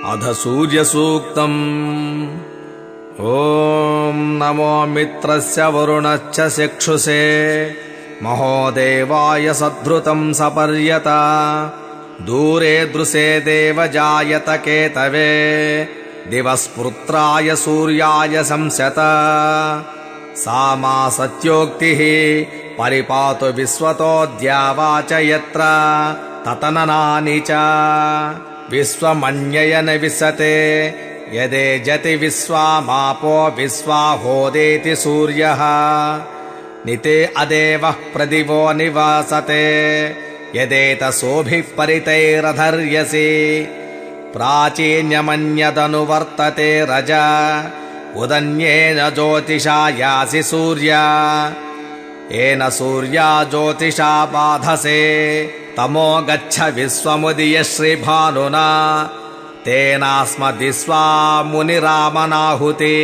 अध सूर्यसूक्तम्। ॐ नमो मित्रस्य वरुणश्च चक्षुषे महोदेवाय सद्भृतं सपर्यता दूरे दृशे देव जायत केतवे दिवस्पुत्राय सूर्याय संशत सा मा सत्योक्तिः परिपातु विश्वतो द्यावा च यत्र ततननानि च विश्वमन्ययन विशते यदे जति विश्वामापो विश्वाहोदेति सूर्यः निते अदेवः प्रदिवो निवासते यदेतसोभिः परितैरधर्यसि प्राचीन्यमन्यदनुवर्तते रज उदन्येन ज्योतिषा यासि सूर्या येन सूर्या ज्योतिषा बाधसे तमो गच्छ विश्वमुदीय श्रीभानुना तेनास्मद्विश्वा मुनिरामनाहुते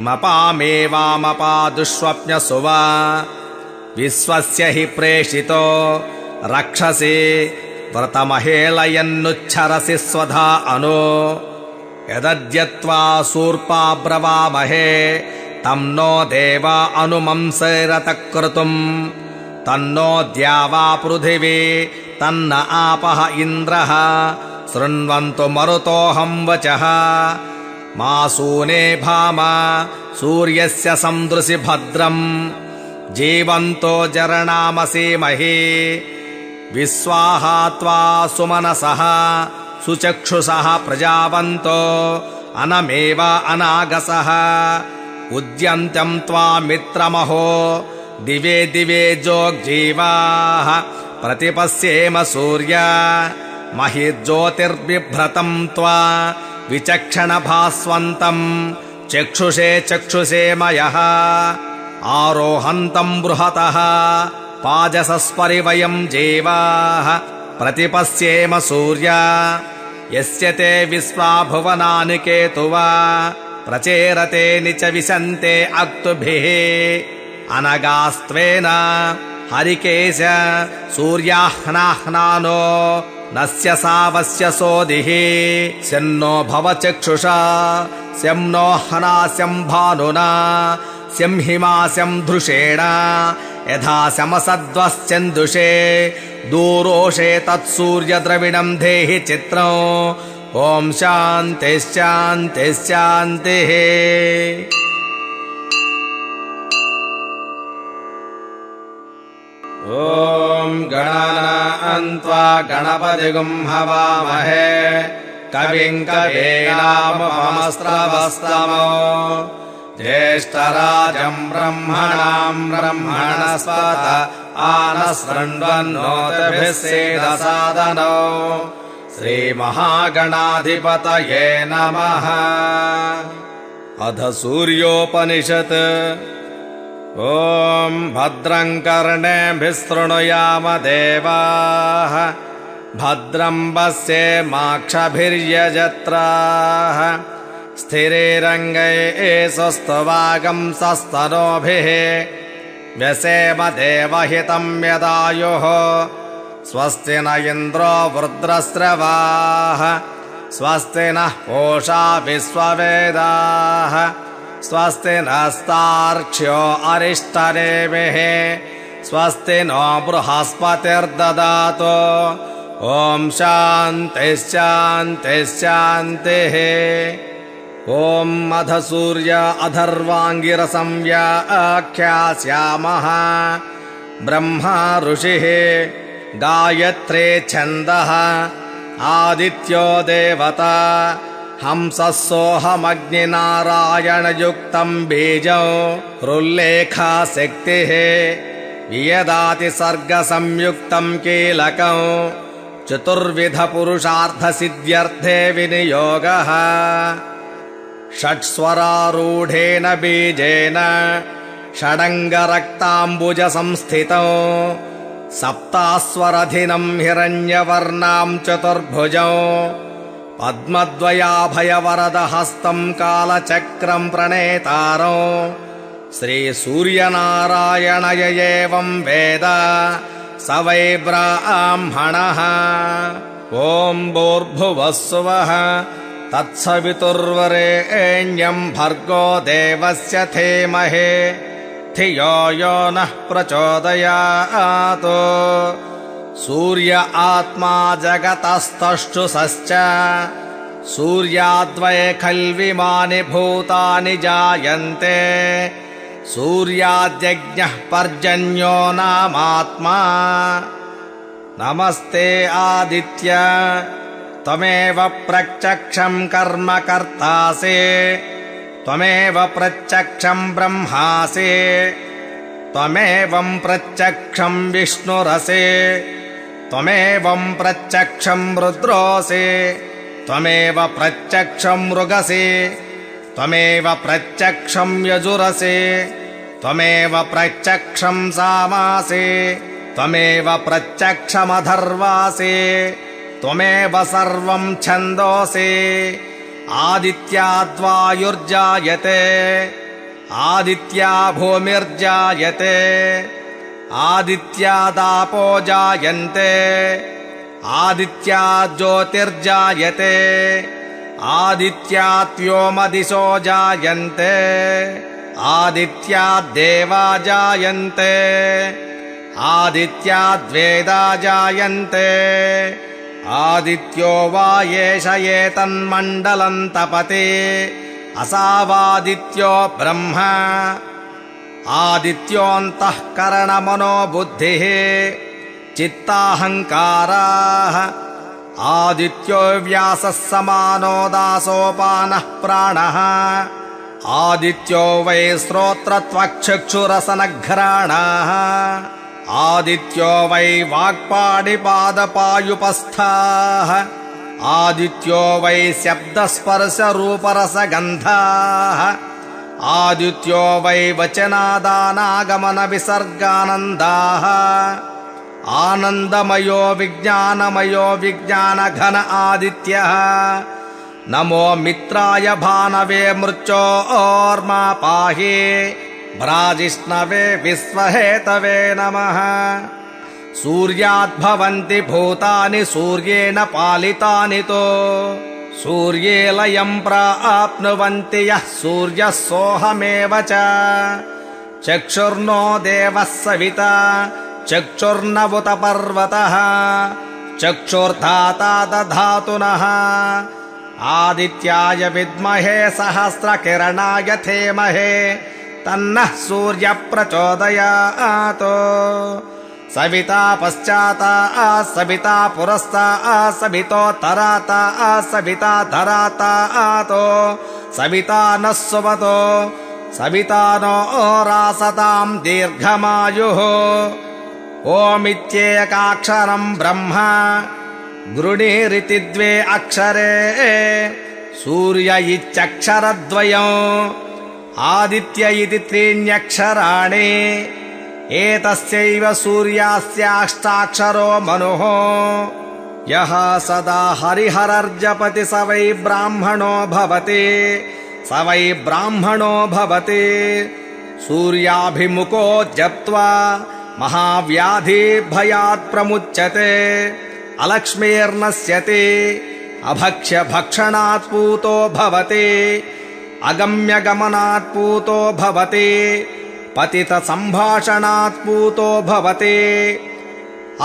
मपामेवामपा दुष्स्वप्नसुवा विश्वस्य हि प्रेषितो रक्षसि व्रतमहेलयन्नुच्छरसि स्वधा अनु यदद्यत्वा शूर्पा ब्रवामहे तं नो देवा अनुमंसैरतक्रतुम् तन्नो द्यावा पृथिवी तन्न आपः इन्द्रः शृण्वन्तु मरुतोऽहं वचः मासूने भामा सूर्यस्य संदृशि भद्रम् जीवन्तो जरणामसीमहि विश्वाहा त्वा सुमनसः सुचक्षुषः प्रजावन्तो अनमेव अनागसः उद्यन्तं त्वा मित्रमहो दिवे दिवे जोग्जीवाः प्रतिपश्येम सूर्य महिर्ज्योतिर्बिभ्रतं त्वा विचक्षण भास्वन्तं चक्षुषे चक्षुषे मयः आरोहन्तं बृहतः पाजसस्परि वयं जीवाः प्रतिपश्येम सूर्य यस्य ते विश्वा भुवनानि केतुवा प्रचेरते निच विशन्ते अक्तुभिः अनगास्त्वेन हरिकेश सूर्याह्नाह्नानो नस्य सावस्य सोदिः स्यन्नो भव चक्षुषा स्यं नो हनास्यं भानुना स्यं हिमास्यं धृषेण यथा समसद्वश्चन्दुषे दूरोषे तत्सूर्यद्रविणं देहि चित्रम् ॐ शान्तिः शान्तिः शान्तिः। ॐ गणान्त्वा गणपतिगुं हवामहे कविं कवीनामुपमस्रवस्तमो ज्येष्ठराजं ब्रह्मणां ब्रह्मणस्पत आनशृण्वन्नोतिभिः सेदसादनो श्रीमहागणाधिपतये नमः। अध सूर्योपनिषत्। ॐ भद्रं कर्णेभिः शृणुयाम देवाः भद्रं पश्येमाक्षभिर्यजत्राः स्थिरैरङ्गैः स्वस्तवागंसस्तनूभिः व्यसेम देवहितं यदायुः स्वस्ति न इन्द्रो वृत्रस्रवाः स्वस्ति नः पूषा विश्ववेदाः स्वस्ति नस्तार्क्ष्यो अरिष्टनेमिः स्वस्ति नो बृहस्पतिर्ददातु ॐ शान्तिः शान्तिः शान्तिः। ॐ अध सूर्य अधर्वाङ्गिरसं व्याख्यास्यामः ब्रह्मा ऋषिः गायत्रे छन्दः आदित्यो देवता हंसः सोऽहमग्निनारायणयुक्तं बीजं हृल्लेखा शक्तिः वियदाति सर्गसंयुक्तं कीलकं चतुर्विधपुरुषार्थसिद्ध्यर्थे विनियोगः षट्स्वरारूढेन बीजेन षडङ्गरक्ताम्बुजसंस्थितौ सप्तास्वरधिनं हिरण्यवर्णां चतुर्भुजौ पद्मद्वयाभयवरदहस्तं कालचक्रं प्रणेतारौ श्रीसूर्यनारायणय एवं वेद स वै ब्राह्मणः ॐ भूर्भुवः स्वः तत्सवितुर्वरेण्यं भर्गो देवस्य धीमहि धियो यो नः प्रचोदयात् सूर्य आत्मा जगतस्तष्टुषश्च सूर्याद्वये खल्विमानि भूतानि जायन्ते सूर्याद्यज्ञः पर्जन्यो नामात्मा नमस्ते आदित्य त्वमेव प्रत्यक्षं कर्म कर्तासि त्वमेव प्रत्यक्षं ब्रह्मासि त्वमेवं प्रत्यक्षं विष्णुरसि त्वमेवं प्रत्यक्षं रुद्रोऽसि त्वमेव प्रत्यक्षं मृगसि त्वमेव प्रत्यक्षं यजुरसि त्वमेव प्रत्यक्षं सामासि त्वमेव प्रत्यक्षमधर्वासि त्वमेव सर्वं छन्दोसि आदित्याद्वायुर्जायते आदित्या भूमिर्जायते आदित्यादापो जायन्ते आदित्या ज्योतिर्जायते आदित्यात्व्योमदिशो जायन्ते आदित्याद्देवा जायन्ते आदित्याद्वेदा जायन्ते आदित्यो वा एष एतन्मण्डलं तपति असावादित्यो ब्रह्म आदित्योऽन्तःकरणमनो बुद्धिः चित्ताहङ्काराः आदित्यो व्यासः समानो दासोपानः प्राणः आदित्यो वै श्रोत्रत्वक्षुरसनघ्राणाः आदित्यो वै वाक्पाणिपादपायुपस्थाः आदित्यो वै शब्दस्पर्शरूपरसगन्धाः आदित्यो वै वचनादानागमनविसर्गानन्दाः आनन्दमयो विज्ञानघन आदित्यः नमो मित्राय भानवे मृत्योर्मा पाहि भ्राजिष्णवे विश्वहेतवे नमः सूर्याद्भवन्ति भूतानि सूर्येण पालितानि तो सूर्ये लयं प्राप्नुवन्ति यः सूर्यः सोऽहमेव च चक्षुर्नो देवः सविता चक्षुर्नवुत पर्वतः चक्षुर्धाता दधातुनः आदित्याय विद्महे सहस्रकिरणाय धीमहि तन्नः सूर्यः प्रचोदयात् सविता पश्चाता सविता पुरस्ता सवितोत्तराता सविता धराता सविता नः सुमतो सविता नो रासतां दीर्घमायुः ओमित्येकाक्षरं ब्रह्म गृणीरिति द्वे अक्षरे सूर्य इत्यक्षरद्वयम् आदित्य इति त्रीण्यक्षराणि एतस्यैव सूर्यास्याष्टाक्षरो मनुः यः सदा हरिहरर्जपति स वै ब्राह्मणो भवति स वै ब्राह्मणो भवति सूर्याभिमुखो जप्त्वा महाव्याधिभयात् प्रमुच्यते अलक्ष्मीर्नश्यति अभक्ष्य भक्षणात् पूतो भवति अगम्यगमनात् पूतो भवति पतितसम्भाषणात् पूतो भवति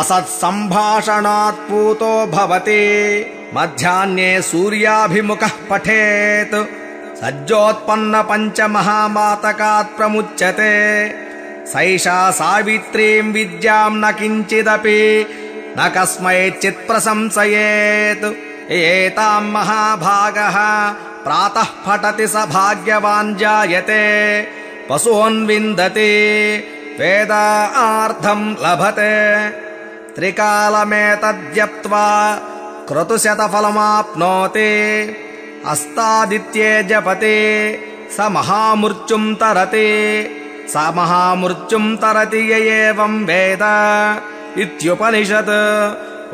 असत्सम्भाषणात् पूतो भवति मध्याह्ने सूर्याभिमुखः पठेत् सज्जोत्पन्न पञ्चमहामातकात् प्रमुच्यते सैषा सावित्रीं विद्यां न किञ्चिदपि न कस्मैचित् प्रशंसयेत् एतां महाभागः प्रातः पठति स भाग्यवान् जायते पशून् विन्दति वेदार्थं लभते त्रिकालमेतद्यप्त्वा क्रतुशतफलमाप्नोति अस्तादित्ये जपति स महामृत्युं तरति स महामृत्युं तरति य एवं वेद इत्युपनिषत्।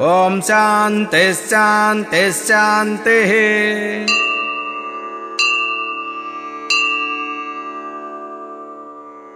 ॐ शान्तिः शान्तिः शान्तिः।